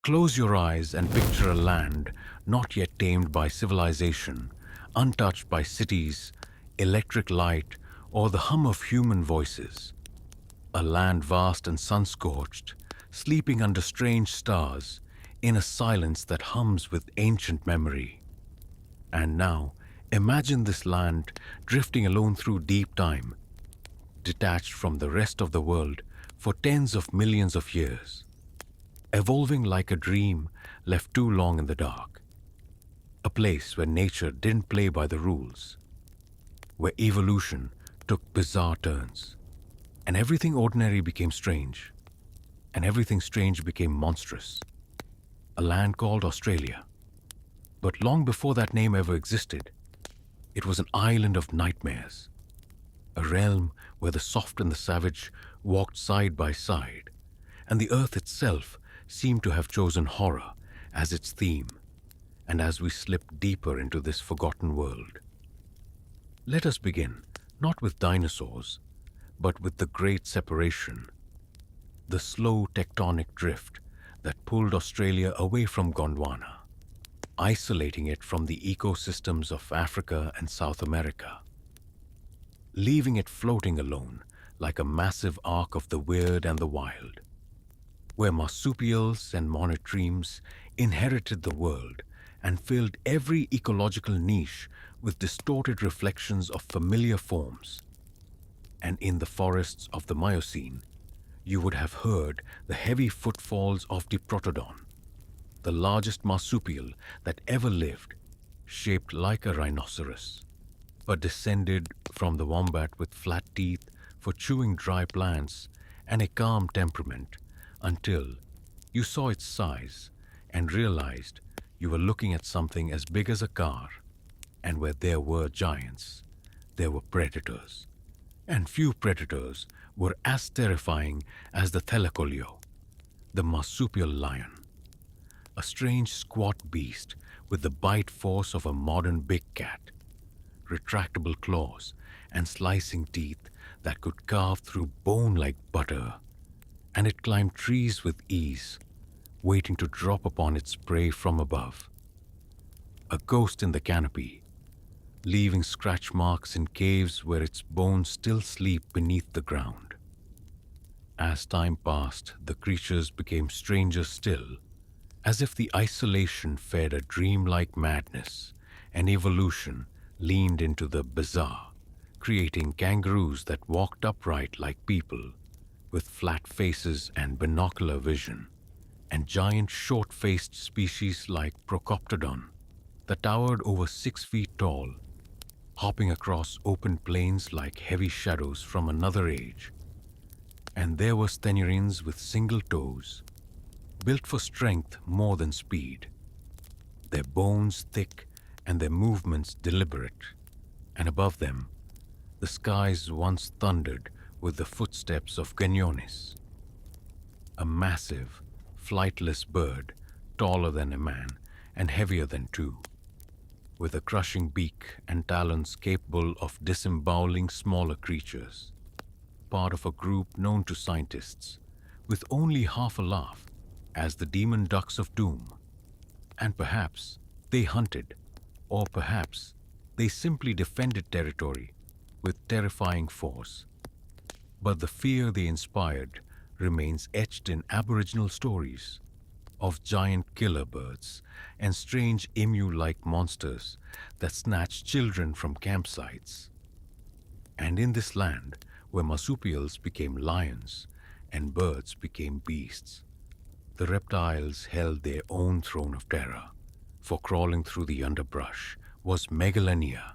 Close your eyes and picture a land not yet tamed by civilization, untouched by cities, electric light, or the hum of human voices. A land vast and sun-scorched, sleeping under strange stars, in a silence that hums with ancient memory. And now, imagine this land drifting alone through deep time, detached from the rest of the world for tens of millions of years, evolving like a dream left too long in the dark. A place where nature didn't play by the rules, where evolution took bizarre turns, and everything ordinary became strange, and everything strange became monstrous. A land called Australia. But long before that name ever existed, it was an island of nightmares, a realm where the soft and the savage walked side by side, and the earth itself seemed to have chosen horror as its theme. And as we slip deeper into this forgotten world, let us begin not with dinosaurs, but with the Great Separation, the slow tectonic drift that pulled Australia away from Gondwana, isolating it from the ecosystems of Africa and South America, leaving it floating alone like a massive arc of the weird and the wild, where marsupials and monotremes inherited the world and filled every ecological niche with distorted reflections of familiar forms. And in the forests of the Miocene, you would have heard the heavy footfalls of Diprotodon, the largest marsupial that ever lived, shaped like a rhinoceros, but descended from the wombat with flat teeth for chewing dry plants and a calm temperament, until you saw its size and realized you were looking at something as big as a car. And where there were giants, there were predators. And few predators were as terrifying as the thelakolio, the marsupial lion, a strange squat beast with the bite force of a modern big cat, retractable claws and slicing teeth that could carve through bone like butter. And it climbed trees with ease, waiting to drop upon its prey from above. A ghost in the canopy, leaving scratch marks in caves where its bones still sleep beneath the ground. As time passed, the creatures became stranger still, as if the isolation fed a dreamlike madness, and evolution leaned into the bizarre, creating kangaroos that walked upright like people, with flat faces and binocular vision, and giant short-faced species like Procoptodon that towered over 6 feet tall, hopping across open plains like heavy shadows from another age. And there were Steniorines with single toes, built for strength more than speed, their bones thick and their movements deliberate, and above them, the skies once thundered with the footsteps of Ganyonis, a massive, flightless bird taller than a man and heavier than two, with a crushing beak and talons capable of disemboweling smaller creatures, part of a group known to scientists with only half a laugh as the demon ducks of doom. And perhaps they hunted, or perhaps they simply defended territory with terrifying force. But the fear they inspired remains etched in Aboriginal stories of giant killer birds and strange emu-like monsters that snatch children from campsites. And in this land, where marsupials became lions and birds became beasts, the reptiles held their own throne of terror, for crawling through the underbrush was Megalania,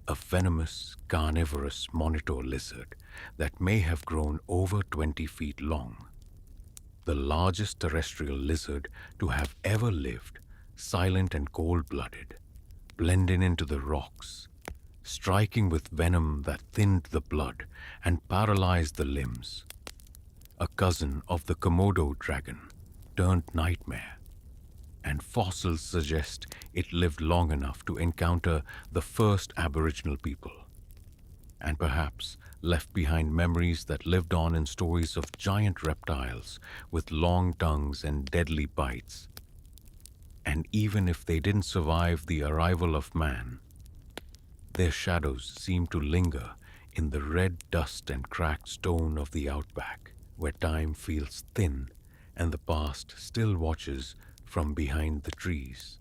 a venomous, carnivorous monitor lizard that may have grown over 20 feet long, the largest terrestrial lizard to have ever lived, silent and cold-blooded, blending into the rocks, striking with venom that thinned the blood and paralyzed the limbs. A cousin of the Komodo dragon turned nightmare, and fossils suggest it lived long enough to encounter the first Aboriginal people. and perhaps left behind memories that lived on in stories of giant reptiles with long tongues and deadly bites. And even if they didn't survive the arrival of man, their shadows seem to linger in the red dust and cracked stone of the outback, where time feels thin and the past still watches from behind the trees.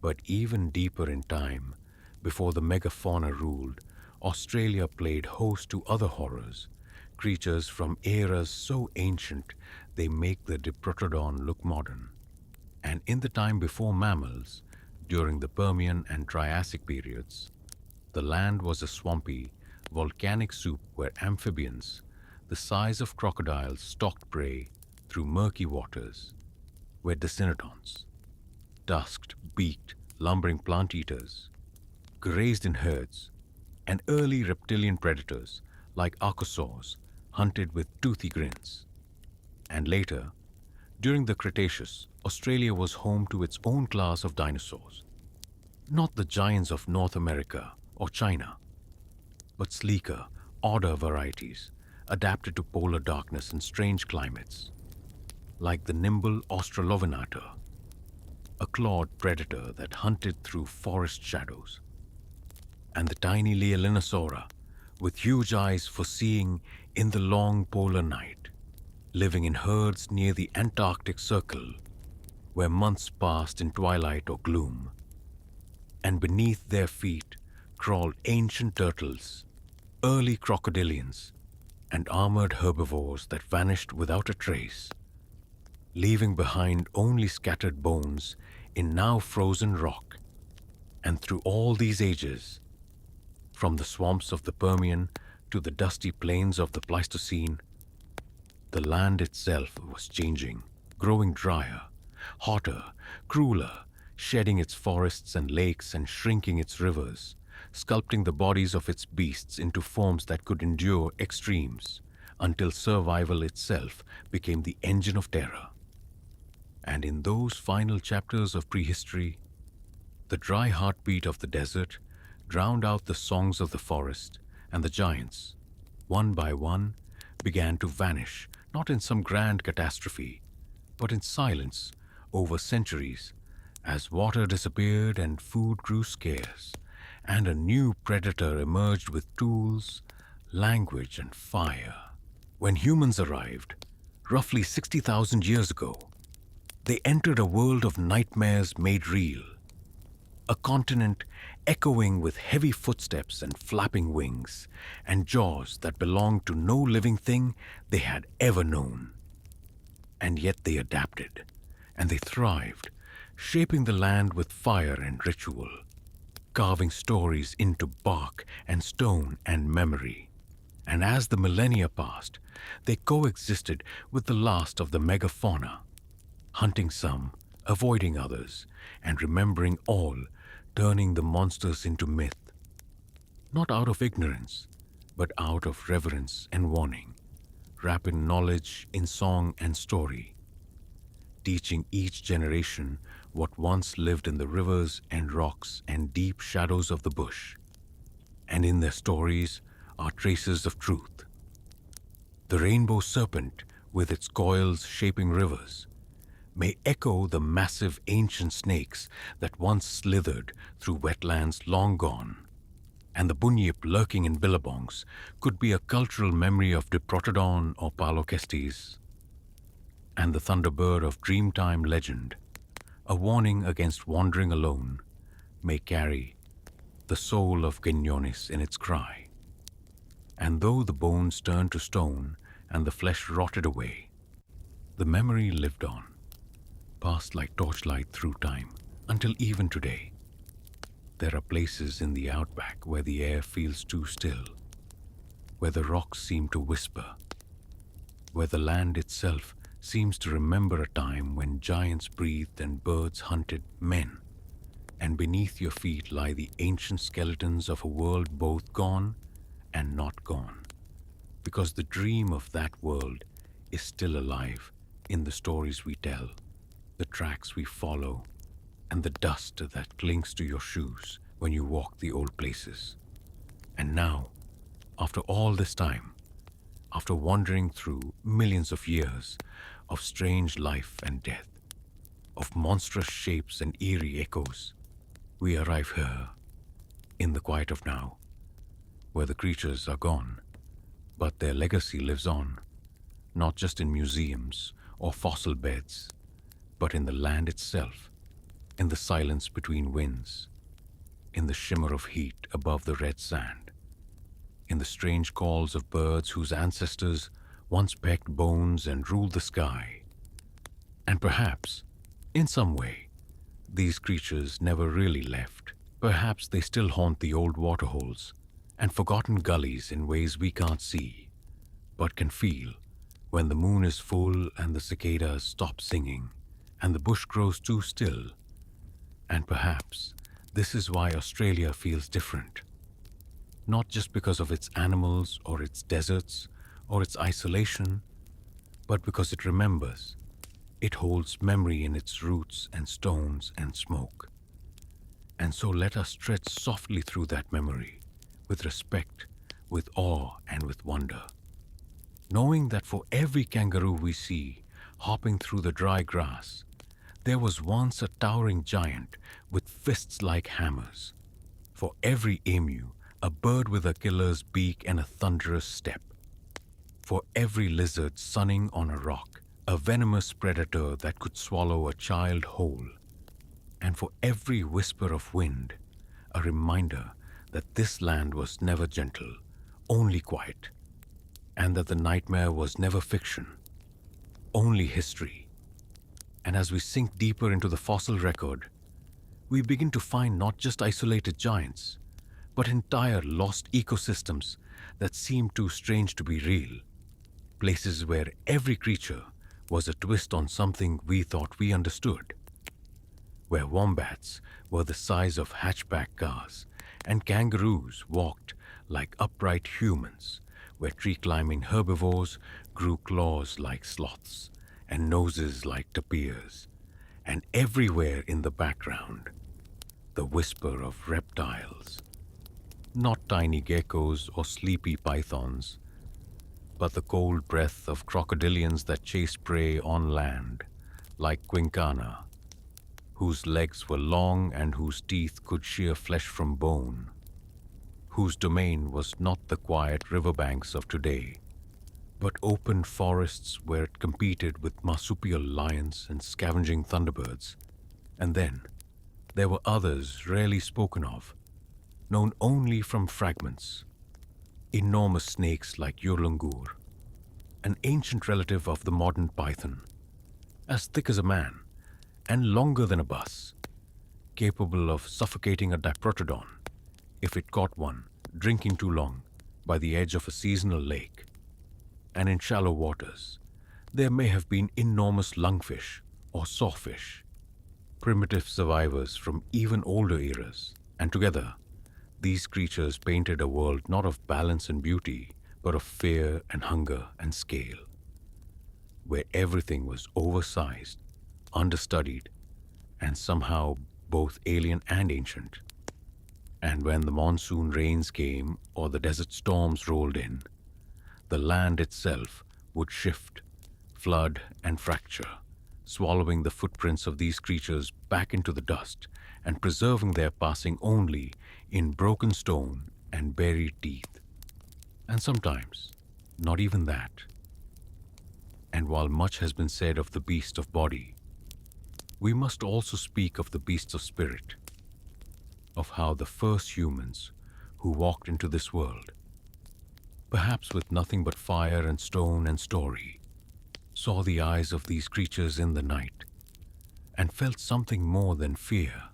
But even deeper in time, before the megafauna ruled, Australia played host to other horrors, creatures from eras so ancient they make the Diprotodon look modern. And in the time before mammals, during the Permian and Triassic periods, the land was a swampy, volcanic soup where amphibians, the size of crocodiles, stalked prey through murky waters, where Decinodons, tusked, beaked, lumbering plant eaters, grazed in herds, and early reptilian predators like archosaurs hunted with toothy grins. And later, during the Cretaceous, Australia was home to its own class of dinosaurs. Not the giants of North America or China, but sleeker, odder varieties adapted to polar darkness and strange climates, like the nimble Australovenator, a clawed predator that hunted through forest shadows, and the tiny Leolinosaura, with huge eyes for seeing in the long polar night, living in herds near the Antarctic Circle, where months passed in twilight or gloom. And beneath their feet crawled ancient turtles, early crocodilians, and armored herbivores that vanished without a trace, leaving behind only scattered bones in now frozen rock. And through all these ages, from the swamps of the Permian to the dusty plains of the Pleistocene, the land itself was changing, growing drier, hotter, crueler, shedding its forests and lakes and shrinking its rivers, sculpting the bodies of its beasts into forms that could endure extremes, until survival itself became the engine of terror. And in those final chapters of prehistory, the dry heartbeat of the desert drowned out the songs of the forest, and the giants, one by one, began to vanish, not in some grand catastrophe, but in silence over centuries, as water disappeared and food grew scarce, and a new predator emerged with tools, language, and fire. When humans arrived, roughly 60,000 years ago, they entered a world of nightmares made real, a continent echoing with heavy footsteps and flapping wings, and jaws that belonged to no living thing they had ever known. And yet they adapted, and they thrived, shaping the land with fire and ritual, carving stories into bark and stone and memory. And as the millennia passed, they coexisted with the last of the megafauna, hunting some, avoiding others, and remembering all, turning the monsters into myth, not out of ignorance, but out of reverence and warning, wrapped in knowledge in song and story, teaching each generation what once lived in the rivers and rocks and deep shadows of the bush. And in their stories are traces of truth. The rainbow serpent, with its coils shaping rivers, may echo the massive ancient snakes that once slithered through wetlands long gone, and the bunyip lurking in billabongs could be a cultural memory of Diprotodon or Palokestes, and the thunderbird of Dreamtime legend, a warning against wandering alone, may carry the soul of Genyonis in its cry. And though the bones turned to stone and the flesh rotted away, the memory lived on, passed like torchlight through time, until even today. There are places in the outback where the air feels too still, where the rocks seem to whisper, where the land itself seems to remember a time when giants breathed and birds hunted men, and beneath your feet lie the ancient skeletons of a world both gone and not gone, because the dream of that world is still alive in the stories we tell, the tracks we follow, and the dust that clings to your shoes when you walk the old places. And now, after all this time, after wandering through millions of years of strange life and death, of monstrous shapes and eerie echoes, we arrive here, in the quiet of now, where the creatures are gone, but their legacy lives on, not just in museums or fossil beds, but in the land itself, in the silence between winds, in the shimmer of heat above the red sand, in the strange calls of birds whose ancestors once pecked bones and ruled the sky. And perhaps, in some way, these creatures never really left. Perhaps they still haunt the old waterholes and forgotten gullies in ways we can't see, but can feel when the moon is full and the cicadas stop singing and the bush grows too still. And perhaps this is why Australia feels different. Not just because of its animals or its deserts or its isolation, but because it remembers. It holds memory in its roots and stones and smoke. And so let us tread softly through that memory, with respect, with awe, and with wonder. Knowing that for every kangaroo we see hopping through the dry grass, there was once a towering giant with fists like hammers. For every emu, a bird with a killer's beak and a thunderous step. For every lizard sunning on a rock, a venomous predator that could swallow a child whole. And for every whisper of wind, a reminder that this land was never gentle, only quiet, and that the nightmare was never fiction, only history. And as we sink deeper into the fossil record, we begin to find not just isolated giants, but entire lost ecosystems that seem too strange to be real, places where every creature was a twist on something we thought we understood, where wombats were the size of hatchback cars and kangaroos walked like upright humans, where tree-climbing herbivores grew claws like sloths and noses like tapirs, and everywhere in the background, the whisper of reptiles, not tiny geckos or sleepy pythons, but the cold breath of crocodilians that chase prey on land, like quincana, whose legs were long and whose teeth could shear flesh from bone, whose domain was not the quiet riverbanks of today, but open forests where it competed with marsupial lions and scavenging thunderbirds. And then there were others rarely spoken of, known only from fragments. Enormous snakes like Yurlungur, an ancient relative of the modern python, as thick as a man and longer than a bus, capable of suffocating a diprotodon if it caught one drinking too long by the edge of a seasonal lake. And in shallow waters, there may have been enormous lungfish or sawfish, primitive survivors from even older eras, and together, these creatures painted a world not of balance and beauty, but of fear and hunger and scale, where everything was oversized, understudied, and somehow both alien and ancient. And when the monsoon rains came or the desert storms rolled in, the land itself would shift, flood, and fracture, swallowing the footprints of these creatures back into the dust and preserving their passing only in broken stone and buried teeth. And sometimes, not even that. And while much has been said of the beast of body, we must also speak of the beasts of spirit, of how the first humans who walked into this world, perhaps with nothing but fire and stone and story, saw the eyes of these creatures in the night and felt something more than fear,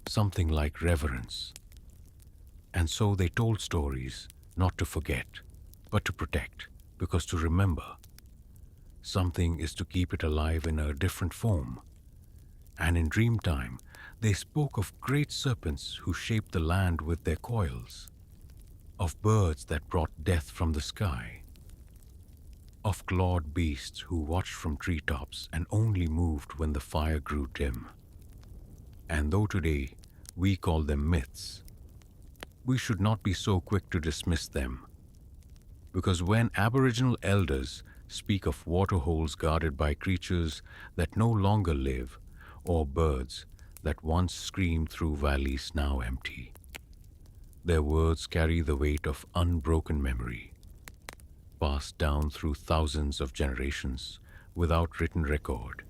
something like reverence. And so they told stories not to forget, but to protect, because to remember something is to keep it alive in a different form. And in dream time, they spoke of great serpents who shaped the land with their coils, of birds that brought death from the sky, of clawed beasts who watched from treetops and only moved when the fire grew dim. And though today we call them myths, we should not be so quick to dismiss them, because when Aboriginal elders speak of waterholes guarded by creatures that no longer live, or birds that once screamed through valleys now empty, their words carry the weight of unbroken memory, passed down through thousands of generations without written record.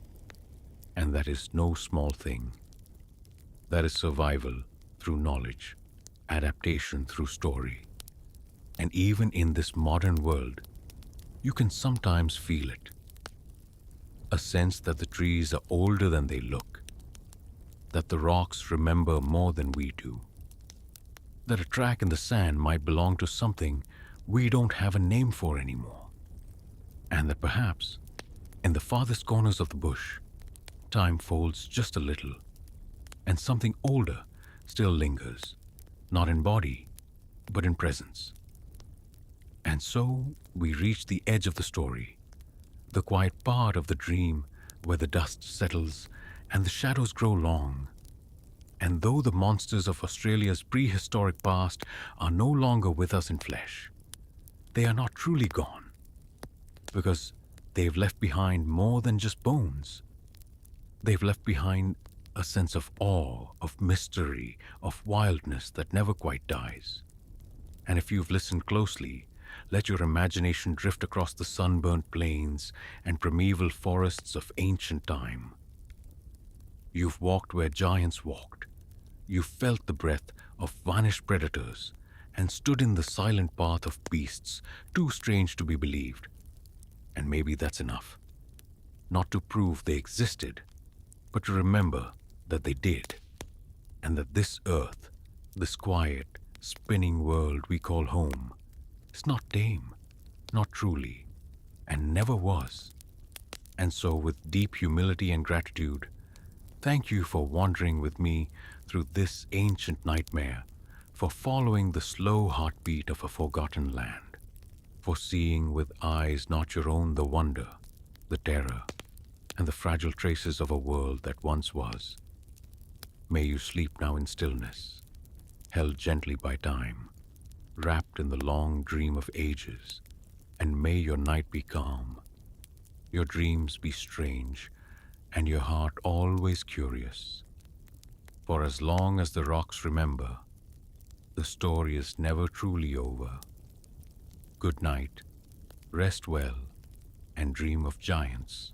And that is no small thing. That is survival through knowledge, adaptation through story. And even in this modern world, you can sometimes feel it. A sense that the trees are older than they look, that the rocks remember more than we do, that a track in the sand might belong to something we don't have a name for anymore, and that perhaps, in the farthest corners of the bush, time folds just a little, and something older still lingers, not in body, but in presence. And so we reach the edge of the story, the quiet part of the dream where the dust settles and the shadows grow long. And though the monsters of Australia's prehistoric past are no longer with us in flesh, they are not truly gone, because they've left behind more than just bones. They've left behind a sense of awe, of mystery, of wildness that never quite dies. And if you've listened closely, let your imagination drift across the sunburnt plains and primeval forests of ancient time. You've walked where giants walked. You've felt the breath of vanished predators and stood in the silent path of beasts too strange to be believed. And maybe that's enough. Not to prove they existed, but to remember that they did. And that this earth, this quiet, spinning world we call home, is not tame, not truly, and never was. And so, with deep humility and gratitude, thank you for wandering with me through this ancient nightmare, for following the slow heartbeat of a forgotten land, for seeing with eyes not your own the wonder, the terror, and the fragile traces of a world that once was. May you sleep now in stillness, held gently by time, wrapped in the long dream of ages, and may your night be calm, your dreams be strange, and your heart always curious. For as long as the rocks remember, the story is never truly over. Good night, rest well, and dream of giants